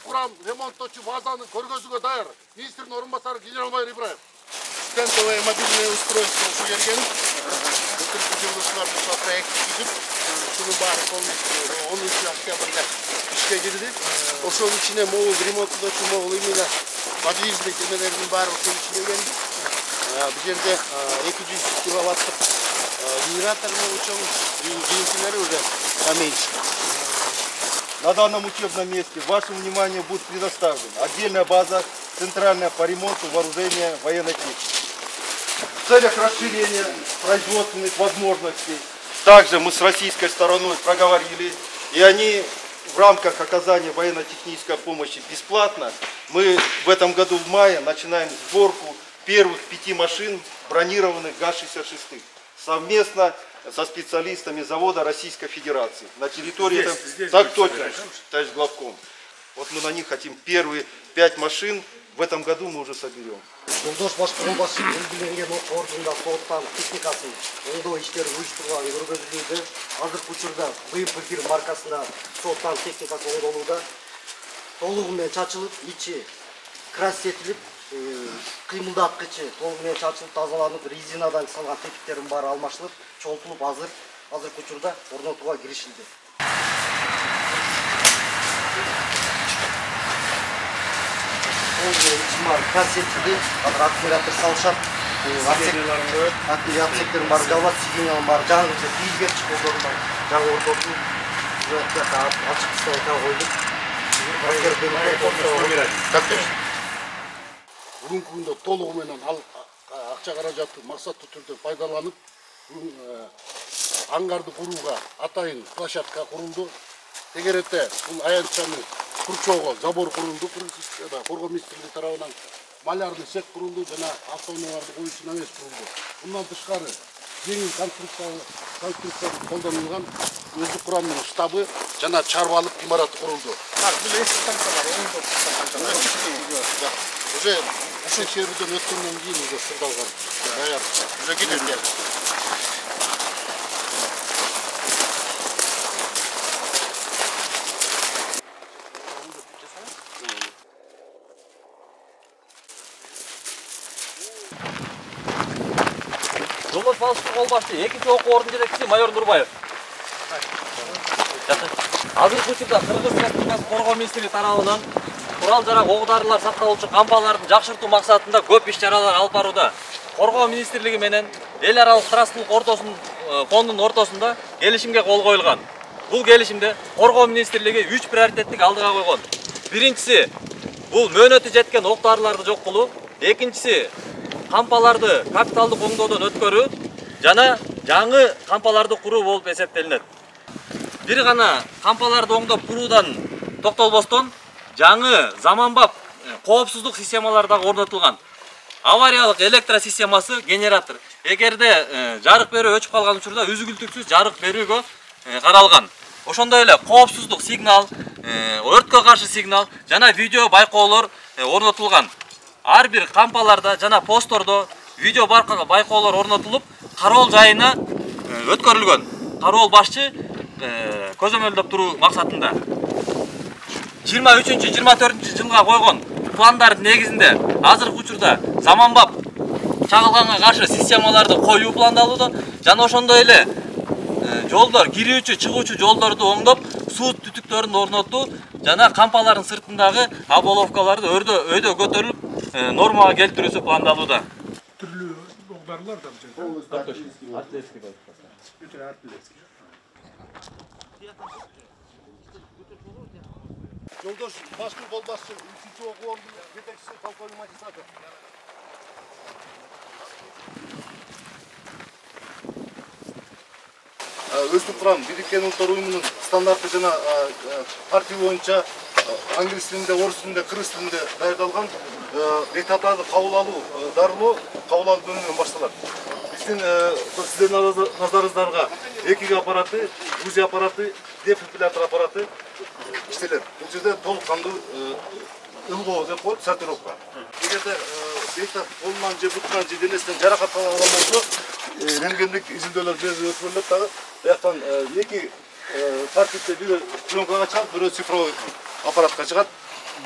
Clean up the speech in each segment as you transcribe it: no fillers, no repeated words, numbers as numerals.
құрам ремонттоочу базаны көргөзүүгө даяр. Министрдин орун басары генерал-майор Ибраев. Стендовое мобильное устройство ушу келген. Өткөрүп жүргүзүүлөр ушу проект түзүп, шунун баары полностью 10 октябрда ишке кирди. Ошонун ичине могул ремонттоочу могул именно подвижный темелердин баары келишилген. Бу жерде 200 киловаттык генераторный учем и жиынтилери уже поменьше. На данном учебном месте вашему вниманию будет предоставлена отдельная база центральная по ремонту вооружения военной техники. В целях расширения производственных возможностей также мы с российской стороной проговорили, и они в рамках оказания военно-технической помощи бесплатно. Мы в этом году в мае начинаем сборку первых 5 машин бронированных ГАЗ-66 совместно со специалистами завода Российской Федерации. На территории здесь, так точно, товарищ главком. Вот мы на них хотим первые 5 машин. В этом году мы уже соберем. Жолдош башкармасы белгиленген окуу ордунда соттан техникасын оңдоо иштерин уюштурганын көргөзүлүүдө. Азыркы учурда БМП-1 маркасында соттан техникасы оңдолууда. Толугу менен чачылып, ичи крас этилип, кыймылдаткычы толугу менен чачылып, тазаланып, резинадан салган тепиктердин баары алмашылып, чолтулуп азыркы учурда орнотууга киришилди. Кассетиде аккумулятор салышат, аккумулятордун баары жабылат, сиденьянын баары жаңыча тийилген чыгуулдорун жаңы орнотуп, ачык стойка коюлуп, бүгүнкү күндө толугу менен акча каражаты максаттуу түрдө пайдаланып, ангарды курууга атайын площадка курулду. Тегеретте бул аянтчаны Курчоого забор курулду, коргоо министрлиги тарабынан малярный цех курулду жана автоунааларды коюучу навес курулду. Bundan тышкары жеңил конструкция колдонулган өздүк курамдын штабы жана чарбалык имарат курулду. Уже ушул чебирден өткөндөн кийин уже сырдалган. Даяр. Уже кетет. Жолдош балыштык колбашчы, 2-нчи окуу ордун жетекчиси майор Нурбаев. Азыркы учурда Кыргыз Республикасы коргоо министрлиги тарабынан курал-жарак, ок-дарылар сакталуучу кампалардын жакшыртуу максатында көп иш-чаралар алып барууда. Коргоо министрлиги менен эл аралык трассалык фондунун ортосунда келишимге кол коюлган. Бул келишимде коргоо министрлиги 3 приоритеттик алдыга койгон. Биринчиси бул мөөнөтү жеткен ок-дарыларды жок кылуу, экинчиси кампаларды капиталдык оңдоодон өткөрүү жана жаңы кампаларды куруу болуп эсептелинет. Бир гана кампаларды оңдоп куруудан токтолбостон жаңы заманбап коопсуздук системалары дагы орнотулган. Авариялык электросистемасы генератор. Эгерде жарык берүү өчүп калган учурда үзгүлтүксүз жарык берүүгө каралган. Ошондой эле коопсуздук сигнал, өрткө каршы сигнал жана видео байкоолор орнотулган. Ар бир кампаларда жана постордо видео байкоолор орнотулуп, кароол жайына өткөрүлгөн. Кароол башчы көзөмөлдөп туруу максатында 23-24 жылга койгон пландардын негизинде азыркы учурда заманбап чагылганга каршы системаларды коюу пландалууда жана ошондой эле жолдор, кирүүчү, чыгуучу жолдорду оңдоп, суу түтүктөрүн орнотуу жана кампалардын сыртындагы оболовкаларды өйдө көтөрүлүп, нормага келтирүүсү пландалууда. Түрлүү ок-дарылар да бул жерде. Бүтүн артиллерийский. Жолдош башкы колбашчы 3-нчи окуу ордунун жетекчиси полковник Матисаков. Өздүк курам Бириккен Улуттар уюмунун стандарты жана партия боюнча англис тилинде, орус тилинде, кыргыз тилинде даярдалган бетатарды кабыл алуу, дарылоо кабыл алуу бөлүмүнөн башталат. Биздин сиздердин назарыңыздарга экиги аппараты, УЗИ аппараты, дефибриллятор аппараты иштелет. Бул жерде толук кандуу ылгоо деп коет, сортировка. Эгерде бетат колунан же бутунан же денесинен жаракат алган болсо, рентгендик изилдөөлөр өткөрүлөт дагы. Бияктан эки тартипте бири пленкага чыгат, бирөө цифровой аппаратка чыгат.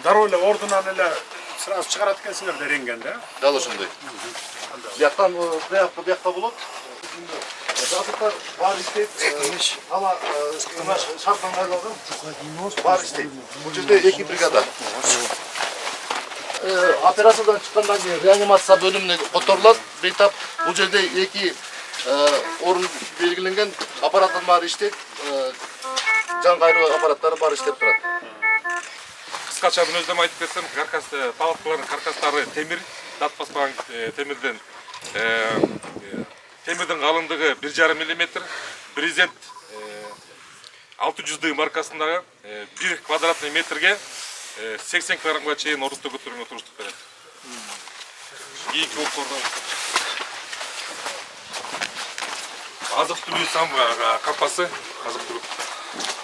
дароо эле ордунан эле сразу чыгарат экенсиңер да ренгенде. Дал ошондой. Бияктан биякка болот. Жазыктар бар иштейт. Ала шарттан кайрылган. Бар иштейт. Бул жерде 2 бригада. Операциядан чыккандан кийин реанимация бөлүмүнө которулат. Бейтап бул жерде 2 орун белгиленген аппараттар бар иштейт. Жан кайруу аппараттары бар иштеп турат. Кыскача өздөм айтып кетсем, палаткалардын каркастары темир, дат баспаган темирден темирдин калыңдыгы 1,5 мм, брезент 600 маркасындагы 1 квадратный метрге 80 килограммга чейин орусто көтөрүүгө туруштук берет. Кийинки октордон азык түлүү сам капасы, азык түлүү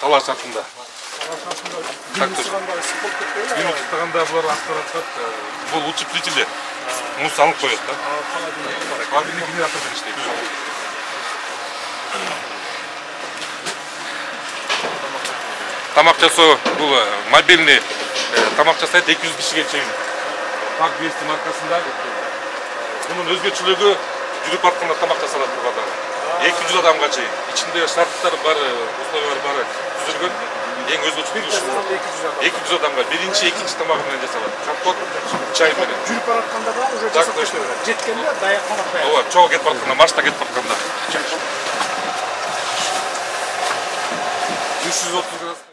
талаш шартында. Бирок таганда булар авторатат, бул утеплители мус алып коет да. Мобильный генератордон иштейт. Тамак жасоо бул мобильный тамак жасайт 200 кишиге чейин. Пак 200 маркасында. Бунун өзгөчөлүгү жүрүп атканда тамак жасалат турганда. 200 адамга чейин. Ичинде шарттар бар, условиялар бар түзүлгөн. Эң өзгөчөлүгү 200 адамга биринчи, экинчи тамак менен жасалат. Компот, чай менен. Жүрүп баратканда да уже жасап кетет. Жеткенде даяк тамак даяк. Ооба, чогуу кетип атканда, маршта кетип атканда. 330 градус.